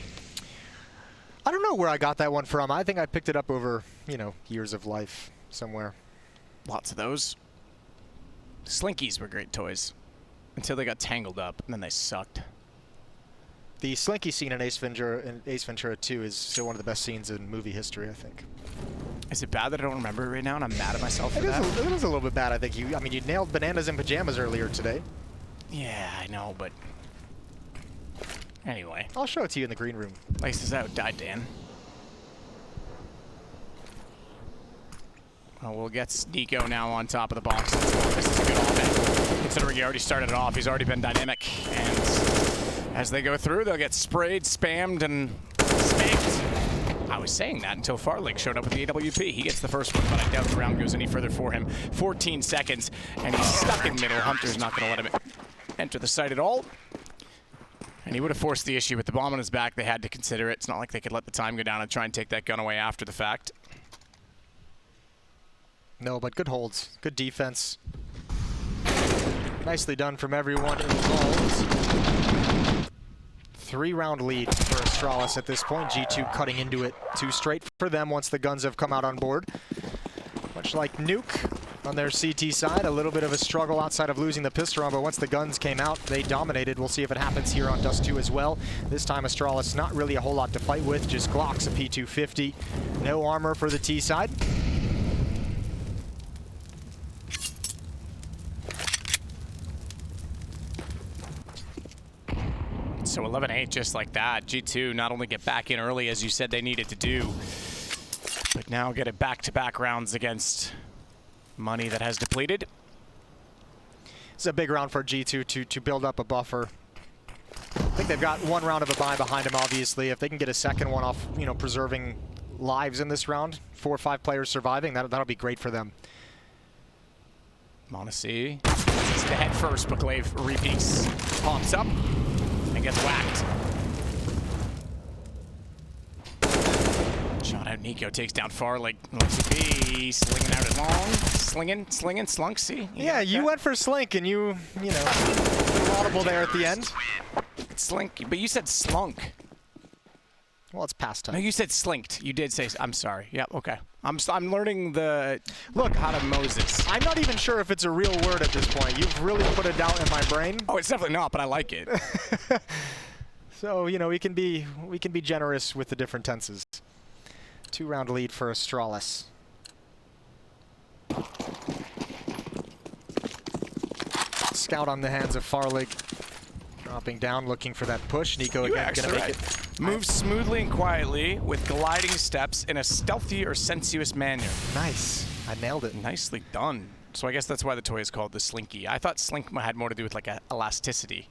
I don't know where I got that one from. I think I picked it up over, you know, years of life somewhere. Lots of those. Slinkies were great toys until they got tangled up, and then they sucked. The Slinky scene in Ace Ventura 2 is still one of the best scenes in movie history, I think. Is it bad that I don't remember it right now and I'm mad at myself for that? It is a little bit bad, I think. I mean, you nailed Bananas in Pajamas earlier today. Yeah, I know, but anyway. I'll show it to you in the green room. Laces out, died Dan. Well, we'll get Nico now on top of the box. This is a good offense. Considering he already started it off, he's already been dynamic. And as they go through, they'll get sprayed, spammed, and spanked. I was saying that until Farlig showed up with the AWP. He gets the first one, but I doubt the round goes any further for him. 14 seconds, and he's stuck in middle. Hunter's not going to let him enter the site at all. And he would have forced the issue with the bomb on his back. They had to consider it. It's not like they could let the time go down and try and take that gun away after the fact. No, but good holds. Good defense. Nicely done from everyone involved. 3-round lead for Astralis at this point. G2 cutting into it too straight for them once the guns have come out on board. Much like Nuke on their CT side, a little bit of a struggle outside of losing the pistol round, but once the guns came out, they dominated. We'll see if it happens here on Dust2 as well. This time Astralis not really a whole lot to fight with, just Glocks, a P250. No armor for the T side. So 11-8 just like that. G2 not only get back in early as you said they needed to do, but now get it back-to-back rounds against money that has depleted. It's a big round for G2 to build up a buffer. I think they've got one round of a buy behind them, obviously. If they can get a second one off, you know, preserving lives in this round, 4 or 5 players surviving, that'll be great for them. Monacy is to head first, but Glaive repeats, pops up, and gets whacked. Shot out Nico, takes down Farlig. Looks to be slinging out it long. Slinging, slunk, see? Yeah, you went for slink, and you know, a little audible there at the end. Slink, but you said slunk. Well, it's past time. No, you said slinked. You did say, I'm sorry. Yeah, okay. I'm learning the, look, how to Moses. I'm not even sure if it's a real word at this point. You've really put a doubt in my brain. Oh, it's definitely not, but I like it. So, you know, we can be generous with the different tenses. 2-round lead for Astralis. Scout on the hands of Farlig. Dropping down, looking for that push. Nico again gonna make it. Moves smoothly and quietly with gliding steps in a stealthy or sensuous manner. Nice. I nailed it. Nicely done. So I guess that's why the toy is called the Slinky. I thought Slink had more to do with like elasticity.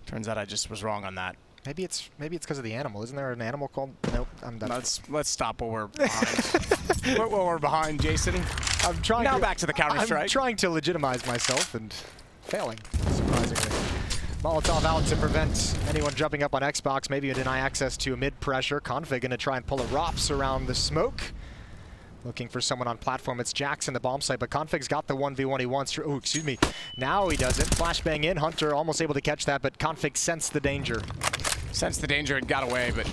Turns out I just was wrong on that. Maybe it's because of the animal. Isn't there an animal called? Nope. I'm done. Let's stop while we're behind. While we're behind, Jason. I'm trying. Now back to the Counter-Strike. I'm trying to legitimize myself and failing, surprisingly. Molotov out to prevent anyone jumping up on Xbox. Maybe deny access to a mid-pressure. Config gonna try and pull a ROPS around the smoke. Looking for someone on platform. It's JACKZ in the bomb site, but Config's got the 1v1 he wants. Oh, excuse me. Now he doesn't. Flashbang in. Hunter almost able to catch that, but Config sensed the danger. Sensed the danger and got away, but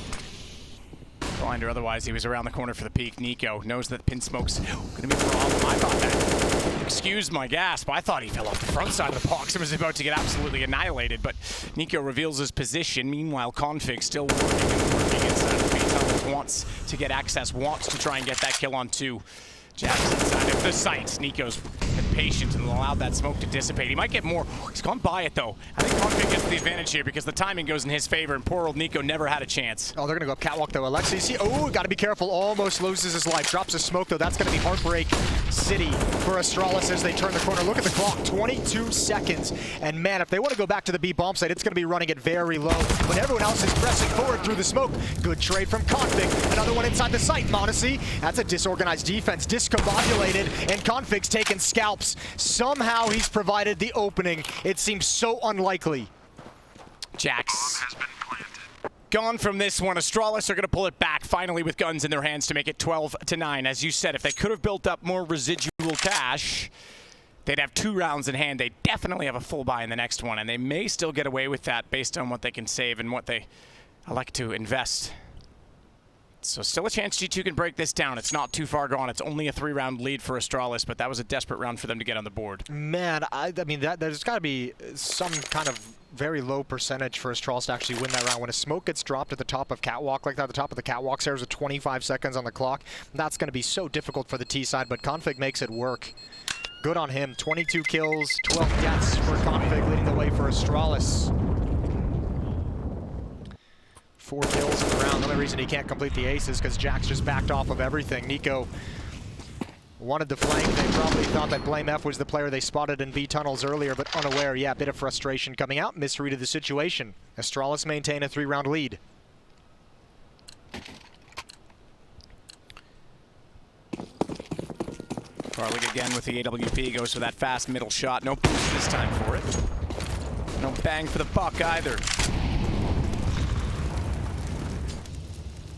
blind or otherwise, he was around the corner for the peak. Nico knows that pin smoke's gonna be a problem. I thought that. Excuse my gasp. I thought he fell off the front side of the box and was about to get absolutely annihilated, but Nico reveals his position. Meanwhile, Config still working inside of the base. Wants to get access, wants to try and get that kill on 2. JACKZ inside of the site. Nico's been patient and allowed that smoke to dissipate. He might get more. He's gone by it, though. I think Config gets the advantage here because the timing goes in his favor, and poor old Nico never had a chance. Oh, they're going to go catwalk, though. Alexi, oh, got to be careful. Almost loses his life. Drops a smoke, though. That's going to be Heartbreak City for Astralis as they turn the corner. Look at the clock. 22 seconds. And, man, if they want to go back to the B bomb site, it's going to be running it very low. When everyone else is pressing forward through the smoke. Good trade from Config. Another one inside the site. Monacy. That's a disorganized defense. Discombobulated. And Config's taking scalps. Somehow he's provided the opening. It seems so unlikely. JACKZ gone from this one. Astralis are going to pull it back finally with guns in their hands to make it 12-9. As you said, if they could have built up more residual cash, they'd have 2 rounds in hand. They definitely have a full buy in the next one, and they may still get away with that based on what they can save and what they like to invest. So still a chance G2 can break this down. It's not too far gone. It's only a 3-round lead for Astralis, but that was a desperate round for them to get on the board. Man, I mean, there's got to be some kind of very low percentage for Astralis to actually win that round. When a smoke gets dropped at the top of catwalk like that, the top of the catwalk stairs with 25 seconds on the clock, that's going to be so difficult for the T side, but Config makes it work. Good on him. 22 kills, 12 deaths for Config, leading the way for Astralis. 4 kills in the round. The only reason he can't complete the ace is because JACKZ just backed off of everything. Nico wanted the flank. They probably thought that blameF was the player they spotted in B tunnels earlier, but unaware. Yeah, a bit of frustration coming out. Misread of the situation. Astralis maintain a 3-round lead. Farlig again with the AWP, goes for that fast middle shot. No boost this time for it. No bang for the buck either.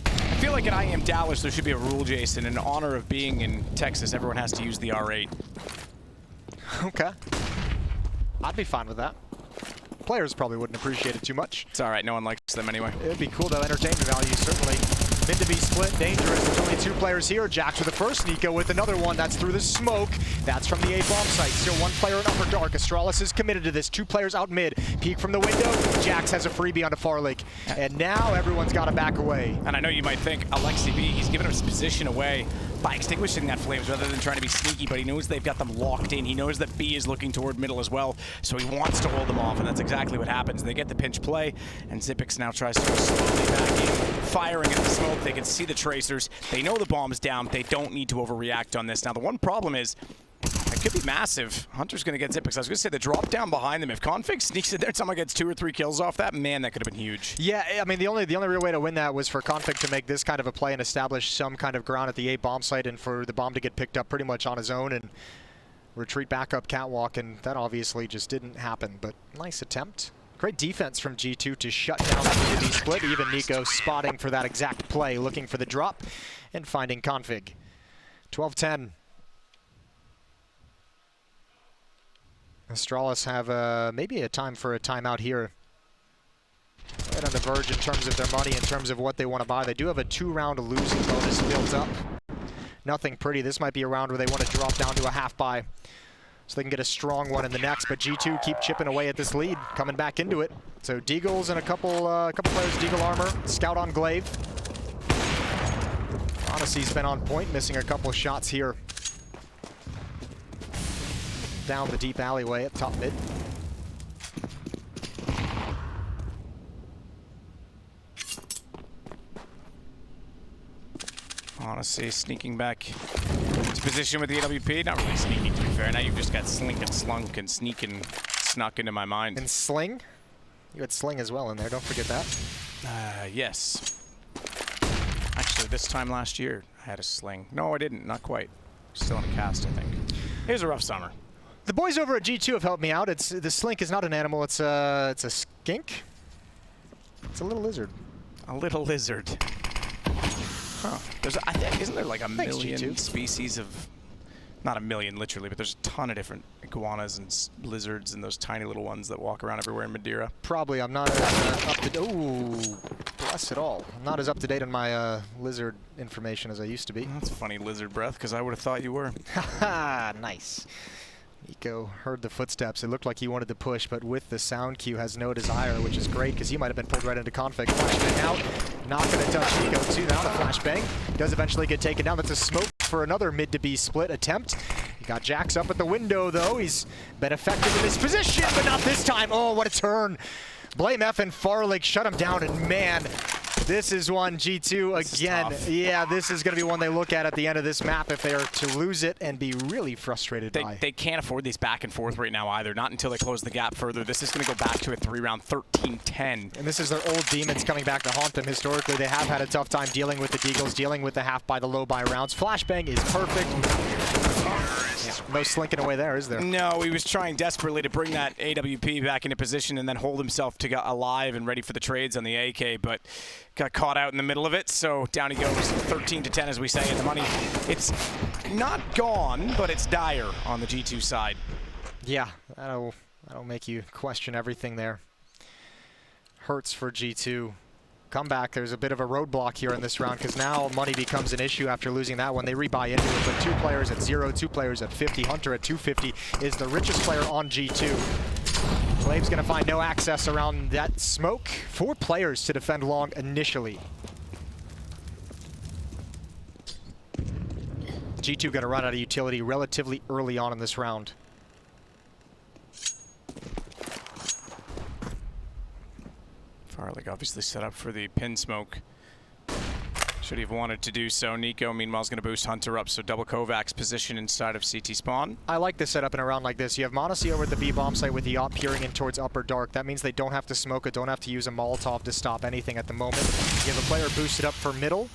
I feel like at IEM Dallas there should be a rule, Jason. In honor of being in Texas, everyone has to use the R8. Okay. I'd be fine with that. Players probably wouldn't appreciate it too much. It's alright, no one likes them anyway. It'd be cool though, entertainment value certainly. Mid to be split, dangerous. There's only 2 players here. JACKZ with the first, Nico with another one. That's through the smoke. That's from the A bomb site. Still 1 player in upper dark. Astralis is committed to this. 2 players out mid. Peek from the window. JACKZ has a freebie onto Farlig. And now everyone's got to back away. And I know you might think, Alexi B, he's giving his position away by extinguishing that flames rather than trying to be sneaky, but he knows they've got them locked in. He knows that B is looking toward middle as well, so he wants to hold them off, and that's exactly what happens. They get the pinch play, and Xyp9x now tries to go slowly back in, firing at the smoke. They can see the tracers. They know the bomb's down. They don't need to overreact on this. Now, the one problem is, it could be massive. Hunter's going to get Xyp9x. I was going to say the drop down behind them. If Config sneaks in there, someone gets 2 or 3 kills off that, man, that could have been huge. Yeah, I mean, the only real way to win that was for Config to make this kind of a play and establish some kind of ground at the A bomb site, and for the bomb to get picked up pretty much on his own and retreat back up catwalk, and that obviously just didn't happen. But nice attempt. Great defense from G2 to shut down the B split. Even Nico spotting for that exact play, looking for the drop and finding Config. 12-10. Astralis have maybe a time for a timeout here. Right on the verge in terms of their money, in terms of what they want to buy. They do have a 2-round losing bonus built up. Nothing pretty. This might be a round where they want to drop down to a half buy so they can get a strong one in the next. But G2 keep chipping away at this lead, coming back into it. So Deagles and a couple players Deagle armor. Scout on Glaive. Honestly's been on point, missing a couple of shots here. Down the deep alleyway at top mid. Honestly, sneaking back to position with the AWP. Not really sneaking, to be fair. Now you've just got slink and slunk and sneak and snuck into my mind. And sling? You had sling as well in there, don't forget that. Yes. Actually, this time last year, I had a sling. No, I didn't. Not quite. Still in a cast, I think. It was a rough summer. The boys over at G2 have helped me out. The slink is not an animal. It's a skink. It's a little lizard. A little lizard. Huh. Isn't there like a million G2 species of, not a million literally, but there's a ton of different iguanas and lizards and those tiny little ones that walk around everywhere in Madeira? Probably. I'm not as up to date. Ooh, bless it all. I'm not as up to date on my lizard information as I used to be. That's funny, lizard breath, because I would have thought you were. Haha, nice. Nico heard the footsteps. It looked like he wanted to push, but with the sound cue has no desire, which is great because he might have been pulled right into Config. Flashbang out. Not going to touch Nico too. Now the flashbang. Does eventually get taken down. That's a smoke for another mid to B split attempt. He got JACKZ up at the window though. He's been effective in this position, but not this time. Oh, what a turn. blameF and Farlig shut him down, and man, this is one G2 again. Yeah, this is going to be one they look at the end of this map if they are to lose it and be really frustrated by. They can't afford these back and forth right now either, not until they close the gap further. This is going to go back to a 3-round 13-10. And this is their old demons coming back to haunt them. Historically, they have had a tough time dealing with the Deagles, dealing with the half by the low buy rounds. Flashbang is perfect. No slinking away there, is there? No, he was trying desperately to bring that AWP back into position and then hold himself to get alive and ready for the trades on the AK, but got caught out in the middle of it, so down he goes, 13 to 10 as we say, and the money, it's not gone, but it's dire on the G2 side. Yeah, that'll make you question everything there. Hurts for G2. Comeback, there's a bit of a roadblock here in this round because now money becomes an issue after losing that one. They rebuy into it, but 2 players at 0, 2 players at 50. Hunter at 250 is the richest player on G2. Flame's gonna find no access around that smoke. 4 players to defend long initially. G2 gonna run out of utility relatively early on in this round. Farlig obviously set up for the pin smoke. Should he have wanted to do so. Nico, meanwhile, is going to boost Hunter up, so double Kovac's position inside of CT spawn. I like the setup in a round like this. You have m0NESY over at the B bomb site with the op peering in towards upper dark. That means they don't have to smoke it, don't have to use a Molotov to stop anything at the moment. You have a player boosted up for middle,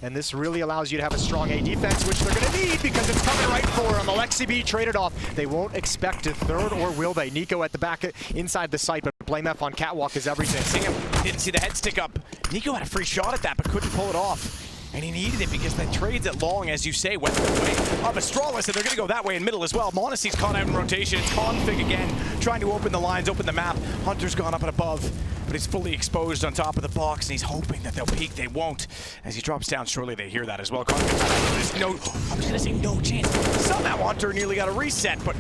and this really allows you to have a strong A defense, which they're going to need because it's coming right for him. Alexibi traded off. They won't expect a third, or will they? Nico at the back inside the site, but blameF on catwalk is everything. See him, didn't see the head stick up. Nico had a free shot at that, but couldn't pull it off. And he needed it because the trades at long, as you say, went the way of Astralis, and they're going to go that way in middle as well. m0NESY's caught out in rotation. It's Config again, trying to open the lines, open the map. Hunter's gone up and above, but he's fully exposed on top of the box, and he's hoping that they'll peek. They won't. As he drops down, surely they hear that as well. Config, I was going to say no chance. Somehow Hunter nearly got a reset, but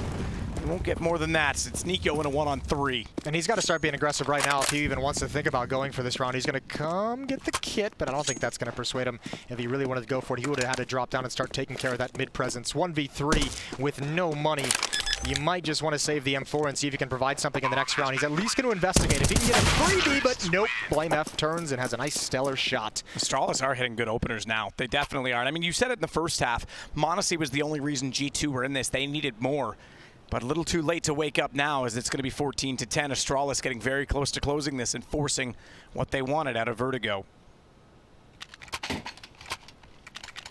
he won't get more than that. It's Nico in a 1-on-3. And he's got to start being aggressive right now if he even wants to think about going for this round. He's going to come get the kit, but I don't think that's going to persuade him. If he really wanted to go for it, he would have had to drop down and start taking care of that mid-presence. 1v3 with no money. You might just want to save the M4 and see if you can provide something in the next round. He's at least going to investigate. If he can get a freebie, but nope. blameF turns and has a nice stellar shot. Astralis are hitting good openers now. They definitely are. I mean, you said it in the first half. m0NESY was the only reason G2 were in this. They needed more. But a little too late to wake up now, as it's going to be 14 to 10. Astralis getting very close to closing this and forcing what they wanted out of Vertigo.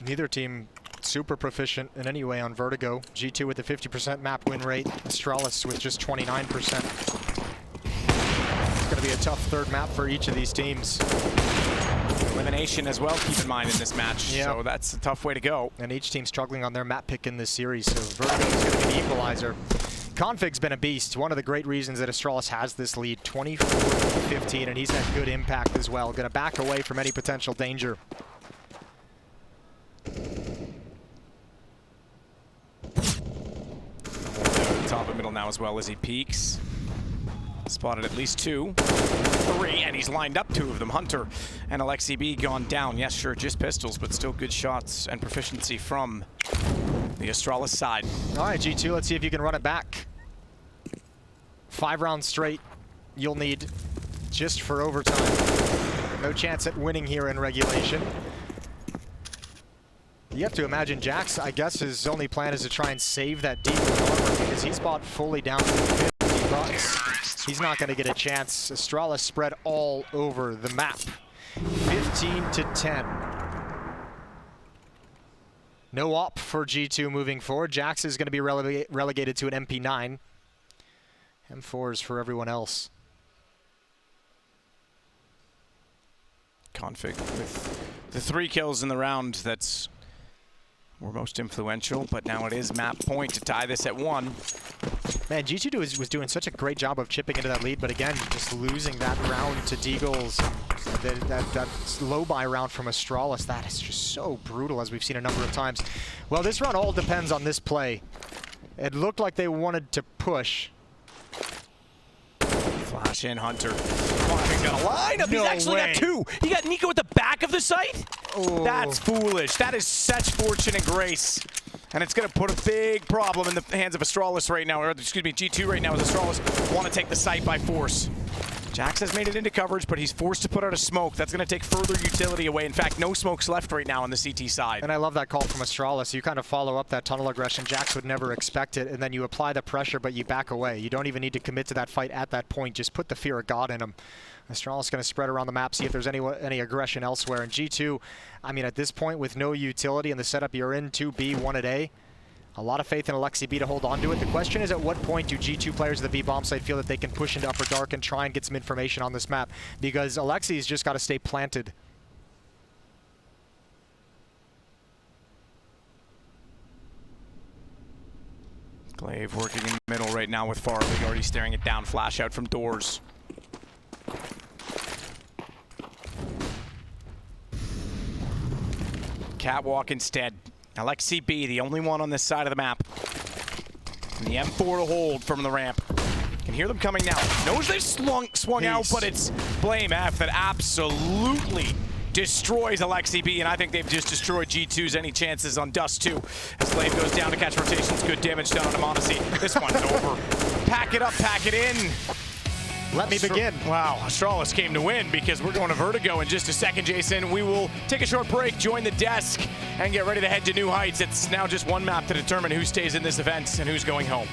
Neither team super proficient in any way on Vertigo. G2 with a 50% map win rate. Astralis with just 29%. It's going to be a tough third map for each of these teams. Elimination as well, keep in mind, in this match. Yeah. So that's a tough way to go. And each team struggling on their map pick in this series, so Vertigo is going to be the equalizer. Config's been a beast. One of the great reasons that Astralis has this lead, 24-15, and he's had good impact as well. Going to back away from any potential danger. Top of middle now as well as he peeks. Spotted at least 2, 3, and he's lined up 2 of them. Hunter and Alexibi gone down. Yes, sure, just pistols, but still good shots and proficiency from the Astralis side. All right, G2, let's see if you can run it back. 5 rounds straight you'll need just for overtime. No chance at winning here in regulation. You have to imagine JACKZ, I guess his only plan is to try and save that deep armor because he's bought fully down to $50. He's not going to get a chance. Astralis spread all over the map. 15 to 10. No op for G2 moving forward. JACKZ is going to be relegated to an MP9. M4s for everyone else. Config with the 3 kills in the round that's were most influential, but now it is map point to tie this at 1. Man, G2 was doing such a great job of chipping into that lead, but again, just losing that round to Deagles. That low buy round from Astralis, that is just so brutal, as we've seen a number of times. Well, this round all depends on this play. It looked like they wanted to push. Flash in, Hunter. He's got a lineup. No He's actually way. got 2. He got Nico at the back of the site? Oh. That's foolish. That is such fortune and grace. And it's going to put a big problem in the hands of Astralis right now, or excuse me, G2 right now, as Astralis want to take the site by force. JACKZ has made it into coverage, but he's forced to put out a smoke. That's going to take further utility away. In fact, no smokes left right now on the CT side. And I love that call from Astralis. You kind of follow up that tunnel aggression. JACKZ would never expect it, and then you apply the pressure, but you back away. You don't even need to commit to that fight at that point. Just put the fear of God in him. Astralis going to spread around the map, see if there's any aggression elsewhere. And G2, I mean, at this point, with no utility in the setup you're in, 2B, 1 at A, A lot of faith in Alexi B to hold on to it. The question is, at what point do G2 players of the B bomb site feel that they can push into Upper Dark and try and get some information on this map? Because Alexi's just got to stay planted. Glaive working in the middle right now with Farley, already staring it down, flash out from doors. Catwalk instead. Alexi B, the only one on this side of the map. And the M4 to hold from the ramp. Can hear them coming now. Knows they swung out, but it's blameF that absolutely destroys Alexi B, and I think they've just destroyed G2's any chances on Dust2. As Glaive goes down to catch rotations, good damage done on Amonasy. This one's over. Pack it up, pack it in. Let me begin. Wow, Astralis came to win because we're going to Vertigo in just a second, Jason. We will take a short break, join the desk, and get ready to head to new heights. It's now just one map to determine who stays in this event and who's going home.